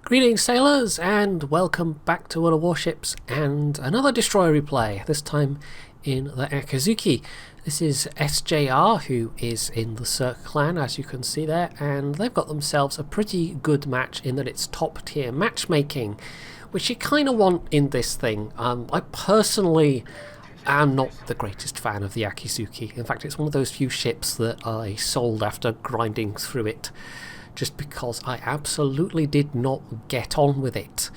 Greetings sailors and welcome back to World of Warships and another destroyer replay, this time in the Akizuki. This is SJR, who is in the Cirque clan as you can see there, and they've got themselves a pretty good match in that it's top tier matchmaking, which you kind of want in this thing. I personally am not the greatest fan of the Akizuki. In fact, it's one of those few ships that I sold after grinding through it, just because I absolutely did not get on with it.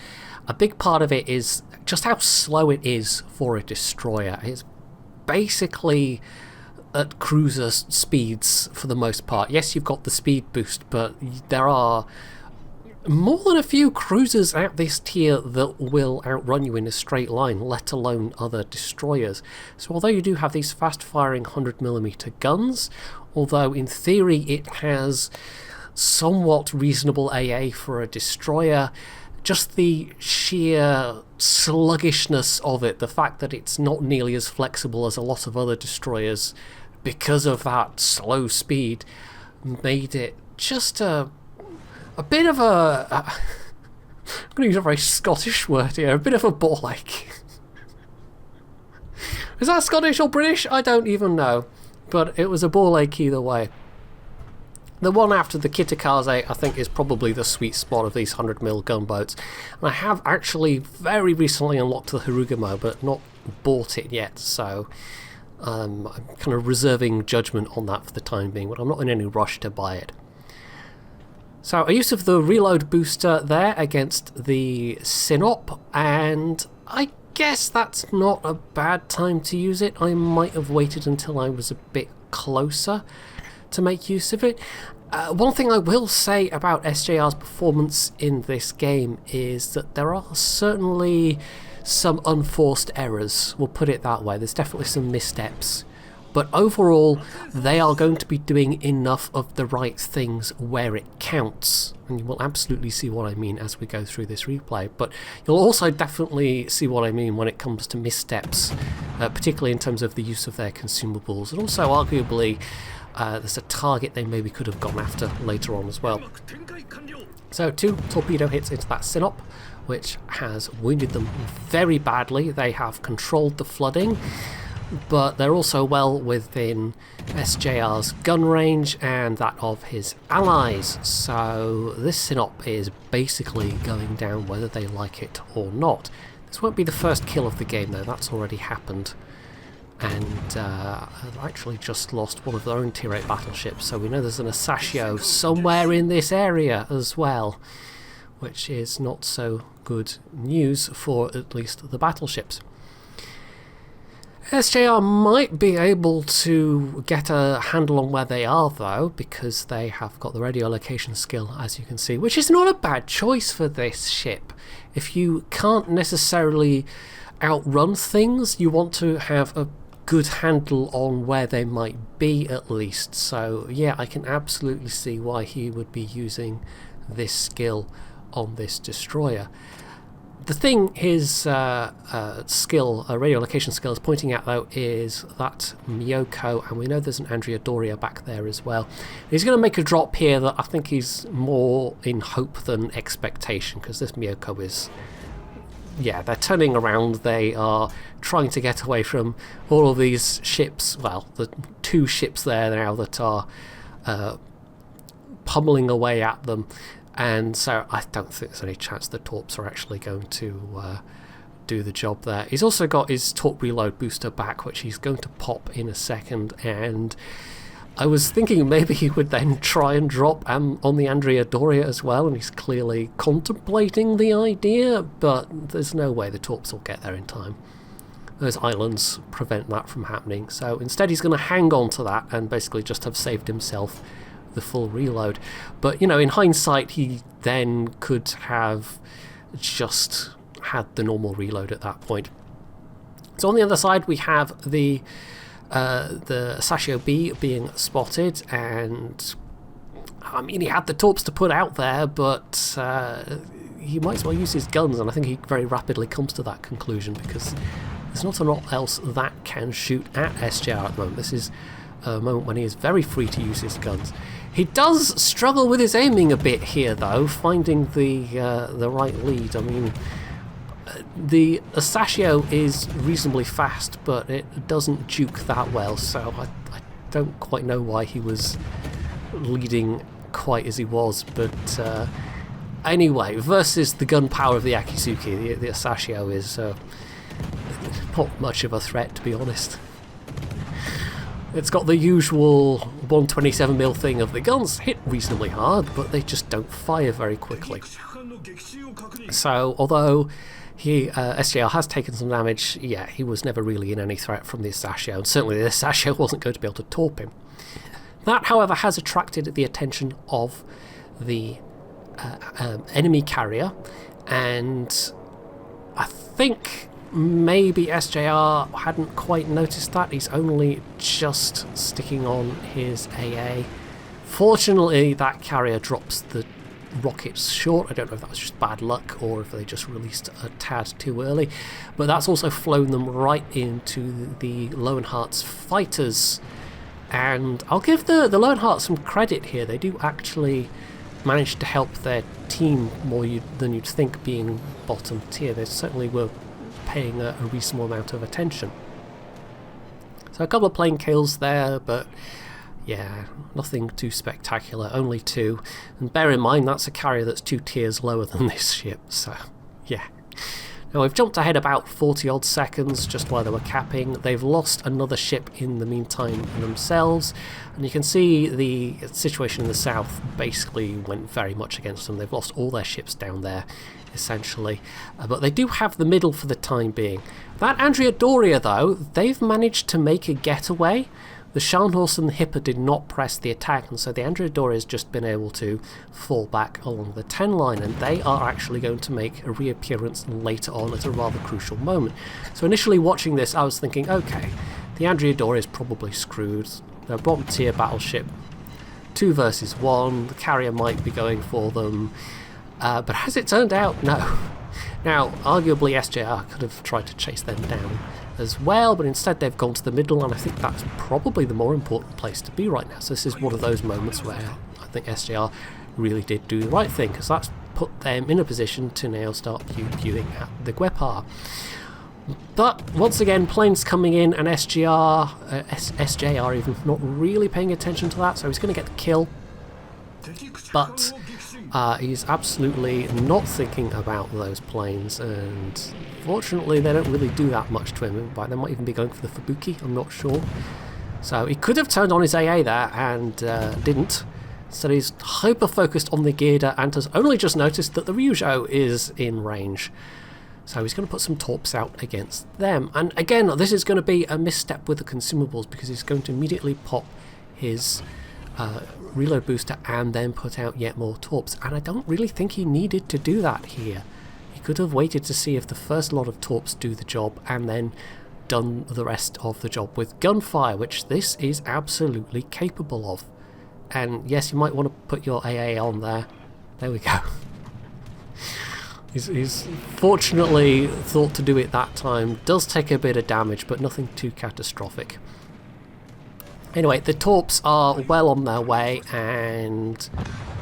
A big part of it is just how slow it is for a destroyer. It's basically at cruiser speeds for the most part. Yes, you've got the speed boost, but there are more than a few cruisers at this tier that will outrun you in a straight line, let alone other destroyers. So although you do have these fast-firing 100mm guns, although in theory it has somewhat reasonable AA for a destroyer, just the sheer sluggishness of it, the fact that it's not nearly as flexible as a lot of other destroyers because of that slow speed, made it just a bit of a I'm going to use a very Scottish word here, a bit of a ball ache. Is that Scottish or British? I don't even know, but it was a ball ache either way. The one after the Kitakaze, I think, is probably the sweet spot of these 100mm gunboats. And I have actually very recently unlocked the Hirugamo, but not bought it yet, so I'm kind of reserving judgment on that for the time being, but I'm not in any rush to buy it. So a use of the reload booster there against the Sinop, and I guess that's not a bad time to use it. I might have waited until I was a bit closer to make use of it. One thing I will say about SJR's performance in this game is that there are certainly some unforced errors, we'll put it that way. There's definitely some missteps, but overall they are going to be doing enough of the right things where it counts, and you will absolutely see what I mean as we go through this replay. But you'll also definitely see what I mean when it comes to missteps, particularly in terms of the use of their consumables, and also arguably there's a target they maybe could have gone after later on as well. So 2 torpedo hits into that Sinop, which has wounded them very badly. They have controlled the flooding, but they're also well within SJR's gun range and that of his allies. So this Sinop is basically going down whether they like it or not. This won't be the first kill of the game though, that's already happened. And I've actually just lost one of their own tier 8 battleships, so we know there's an Asashio somewhere in this area as well, which is not so good news for at least the battleships. SJR might be able to get a handle on where they are though, because they have got the radio location skill, as you can see, which is not a bad choice for this ship. If you can't necessarily outrun things, you want to have a good handle on where they might be at least. So yeah, I can absolutely see why he would be using this skill on this destroyer. The thing his skill, radio location skill, is pointing at though is that Miyoko, and we know there's an Andrea Doria back there as well. He's going to make a drop here that I think is more in hope than expectation, because this Miyoko is, yeah, they're turning around. They are trying to get away from all of these ships, well, the 2 ships there now that are pummeling away at them, and so I don't think there's any chance the torps are actually going to do the job there. He's also got his torp reload booster back, which he's going to pop in a second, and I was thinking maybe he would then try and drop on the Andrea Doria as well, and he's clearly contemplating the idea, but there's no way the torps will get there in time. Those islands prevent that from happening, so instead he's going to hang on to that and basically just have saved himself the full reload. But you know, in hindsight, he then could have just had the normal reload at that point. So on the other side we have the Sashio B being spotted, and I mean, he had the torps to put out there, but he might as well use his guns, and I think he very rapidly comes to that conclusion, because There's not a lot else that can shoot at SJR at the moment. This is a moment when he is very free to use his guns. He does struggle with his aiming a bit here, though, finding the right lead. I mean, the Asashio is reasonably fast, but it doesn't juke that well, so I don't quite know why he was leading quite as he was, but anyway, versus the gun power of the Akizuki, the Asashio is not much of a threat, to be honest. It's got the usual 127mm thing of the guns hit reasonably hard, but they just don't fire very quickly. So, although SJR has taken some damage, yeah, he was never really in any threat from the Asashio, and certainly the Asashio wasn't going to be able to torp him. That, however, has attracted the attention of the enemy carrier, and I think maybe SJR hadn't quite noticed that. He's only just sticking on his AA. Fortunately, that carrier drops the rockets short. I don't know if that was just bad luck or if they just released a tad too early, but that's also flown them right into the Lowenhart's fighters. And I'll give the Lowenhart some credit here. They do actually manage to help their team more than you'd think, being bottom tier. They certainly were paying a reasonable amount of attention. So a couple of plane kills there, but yeah, nothing too spectacular, only 2. And bear in mind, that's a carrier that's 2 tiers lower than this ship, so yeah. Now we've jumped ahead about 40 odd seconds just while they were capping. They've lost another ship in the meantime themselves, and you can see the situation in the south basically went very much against them. They've lost all their ships down there, essentially, but they do have the middle for the time being. That Andrea Doria, though, they've managed to make a getaway. The Scharnhorst and the Hipper did not press the attack, and so the Andrea Doria has just been able to fall back along the 10 line, and they are actually going to make a reappearance later on at a rather crucial moment. So initially watching this, I was thinking, okay, the Andrea Doria is probably screwed. They're a bottom tier battleship, 2 versus 1, the carrier might be going for them, but as it turned out, no. Now, arguably SJR could have tried to chase them down as well, but instead they've gone to the middle, and I think that's probably the more important place to be right now. So this is one of those moments where I think SJR really did do the right thing, because that's put them in a position to now start pew-pewing at the Guepar. But once again, planes coming in, and SJR even not really paying attention to that, so he's going to get the kill, but he's absolutely not thinking about those planes, and fortunately they don't really do that much to him. They might even be going for the Fubuki, I'm not sure. So he could have turned on his AA there and didn't. Instead he's hyper-focused on the Gerda and has only just noticed that the Ryujo is in range. So he's going to put some torps out against them. And again, this is going to be a misstep with the consumables, because he's going to immediately pop his reload booster and then put out yet more torps, and I don't really think he needed to do that here. He could have waited to see if the first lot of torps do the job and then done the rest of the job with gunfire, which this is absolutely capable of. And yes, you might want to put your AA on there. There we go. He's fortunately thought to do it that time. Does take a bit of damage, but nothing too catastrophic. Anyway, the torps are well on their way, and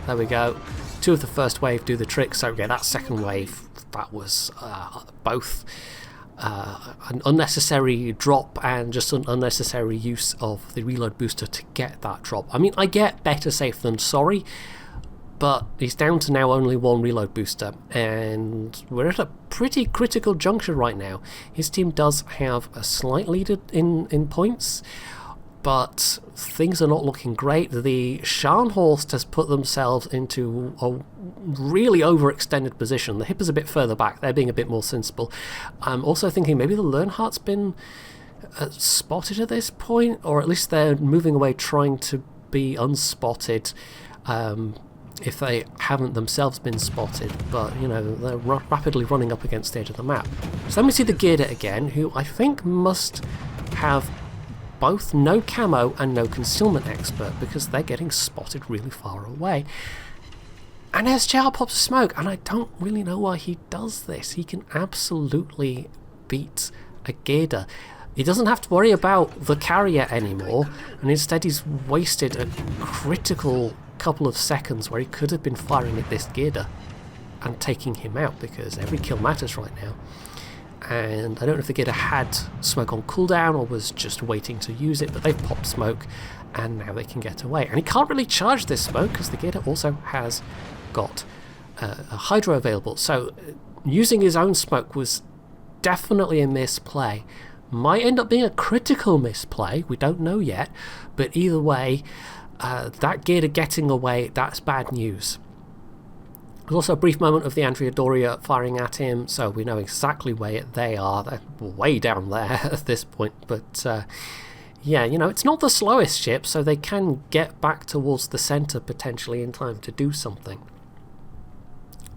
there we go. 2 of the first wave do the trick, so yeah, that second wave, that was both an unnecessary drop and just an unnecessary use of the reload booster to get that drop. I mean, I get better safe than sorry, but he's down to now only 1 reload booster, and we're at a pretty critical juncture right now. His team does have a slight lead in points, but things are not looking great. The Scharnhorst has put themselves into a really overextended position. The Hipper's a bit further back. They're being a bit more sensible. I'm also thinking maybe the Learnhardt's been spotted at this point, or at least they're moving away trying to be unspotted, if they haven't themselves been spotted. But, you know, they're rapidly running up against the edge of the map. So let me see the Gerda again, who I think must have both no camo and no concealment expert, because they're getting spotted really far away. And SJR pops smoke, and I don't really know why he does this. He can absolutely beat a Gator. He doesn't have to worry about the carrier anymore, and instead he's wasted a critical couple of seconds where he could have been firing at this Gator and taking him out, because every kill matters right now. And I don't know if the Gator had smoke on cooldown or was just waiting to use it, but they've popped smoke and now they can get away. And he can't really charge this smoke because the Gator also has got a Hydra available. So using his own smoke was definitely a misplay. Might end up being a critical misplay, we don't know yet, but either way, that Gator getting away, that's bad news. There's also a brief moment of the Andrea Doria firing at him, so we know exactly where they are. They're way down there at this point, but yeah, you know, it's not the slowest ship, so they can get back towards the centre potentially in time to do something.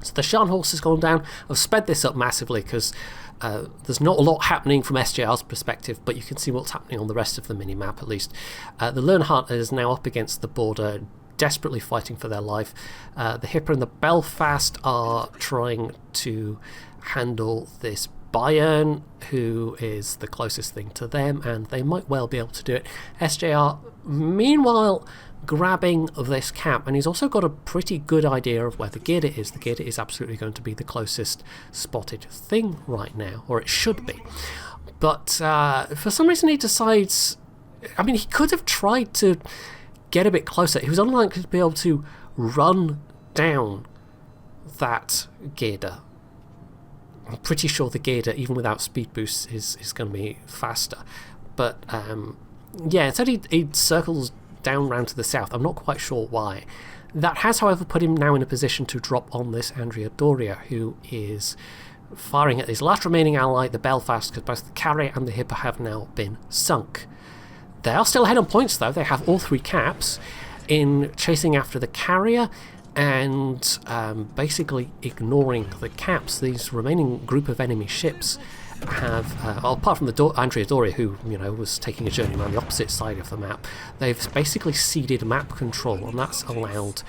So the Scharnhorst has gone down. I've sped this up massively because there's not a lot happening from SJR's perspective, but you can see what's happening on the rest of the mini-map at least. The Learnhardt is now up against the border, desperately fighting for their life. The Hipper and the Belfast are trying to handle this Bayern, who is the closest thing to them, and they might well be able to do it. SJR, meanwhile, grabbing this cap, and he's also got a pretty good idea of where the Gator is. The Gator is absolutely going to be the closest spotted thing right now, or it should be. But for some reason he decides, I mean, he could have tried to get a bit closer. He was unlikely to be able to run down that Gator. I'm pretty sure the Gator, even without speed boosts, is going to be faster. But yeah, instead he circles down round to the south. I'm not quite sure why. That has, however, put him now in a position to drop on this Andrea Doria, who is firing at his last remaining ally, the Belfast, because both the carrier and the Hipper have now been sunk. They are still ahead on points, though. They have all 3 caps in chasing after the carrier and basically ignoring the caps. These remaining group of enemy ships have, well, apart from the Andrea Doria, who, you know, was taking a journey around the opposite side of the map, they've basically ceded map control, and that's allowed,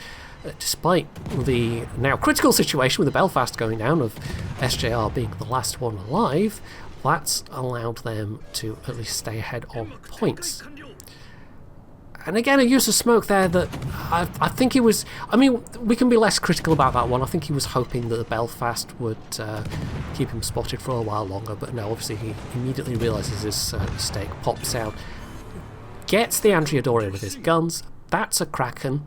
despite the now critical situation with the Belfast going down, of SJR being the last one alive, that's allowed them to at least stay ahead on points. And again, a use of smoke there that I think he was... I mean, we can be less critical about that one. I think he was hoping that the Belfast would keep him spotted for a while longer, but no, obviously he immediately realises his mistake, pops out, gets the Andrea Doria with his guns. That's a Kraken.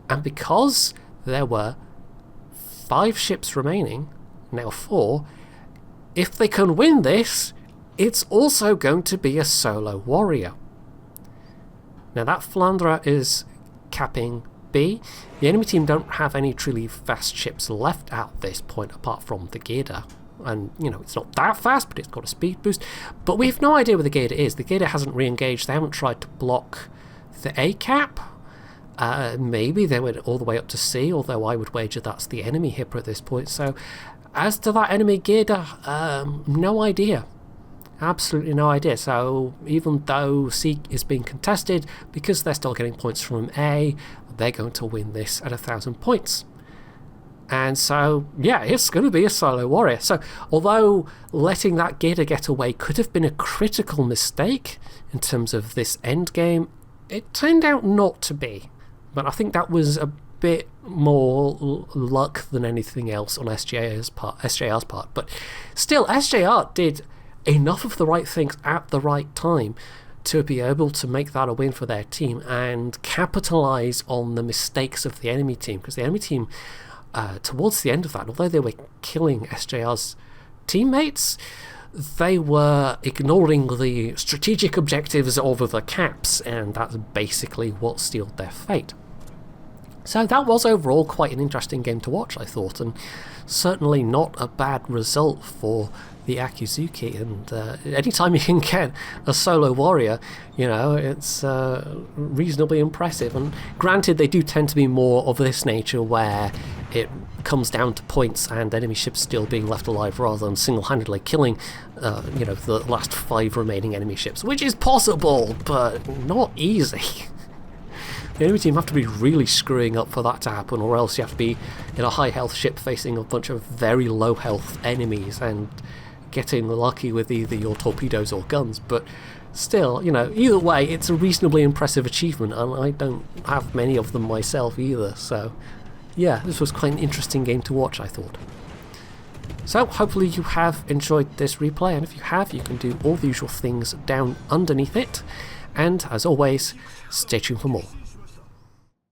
And because there were 5 ships remaining, now 4, if they can win this, it's also going to be a solo warrior. Now that Flandre is capping B. The enemy team don't have any truly fast ships left at this point apart from the Gator. And, you know, it's not that fast, but it's got a speed boost. But we have no idea where the Gator is. The Gator hasn't re-engaged. They haven't tried to block the A cap. Maybe they went all the way up to C, although I would wager that's the enemy Hipper at this point. So as to that enemy Gator, no idea. Absolutely no idea. So even though C is being contested, because they're still getting points from A, they're going to win this at 1,000 points. And so, yeah, it's going to be a solo warrior. So although letting that Gator get away could have been a critical mistake in terms of this end game, it turned out not to be. But I think that was a bit more luck than anything else on SJR's part. But still, SJR did enough of the right things at the right time to be able to make that a win for their team and capitalise on the mistakes of the enemy team, because the enemy team, towards the end of that, although they were killing SJR's teammates, they were ignoring the strategic objectives of the caps, and that's basically what sealed their fate. So that was overall quite an interesting game to watch, I thought, and certainly not a bad result for the Akizuki. And anytime you can get a solo warrior, you know, it's reasonably impressive. And granted, they do tend to be more of this nature where it comes down to points and enemy ships still being left alive rather than single-handedly killing you know, the last 5 remaining enemy ships, which is possible, but not easy. The enemy team have to be really screwing up for that to happen, or else you have to be in a high health ship facing a bunch of very low health enemies, and getting lucky with either your torpedoes or guns, but still, you know, either way, it's a reasonably impressive achievement, and I don't have many of them myself either, so yeah, this was quite an interesting game to watch, I thought. So hopefully you have enjoyed this replay, and if you have, you can do all the usual things down underneath it, and as always, stay tuned for more.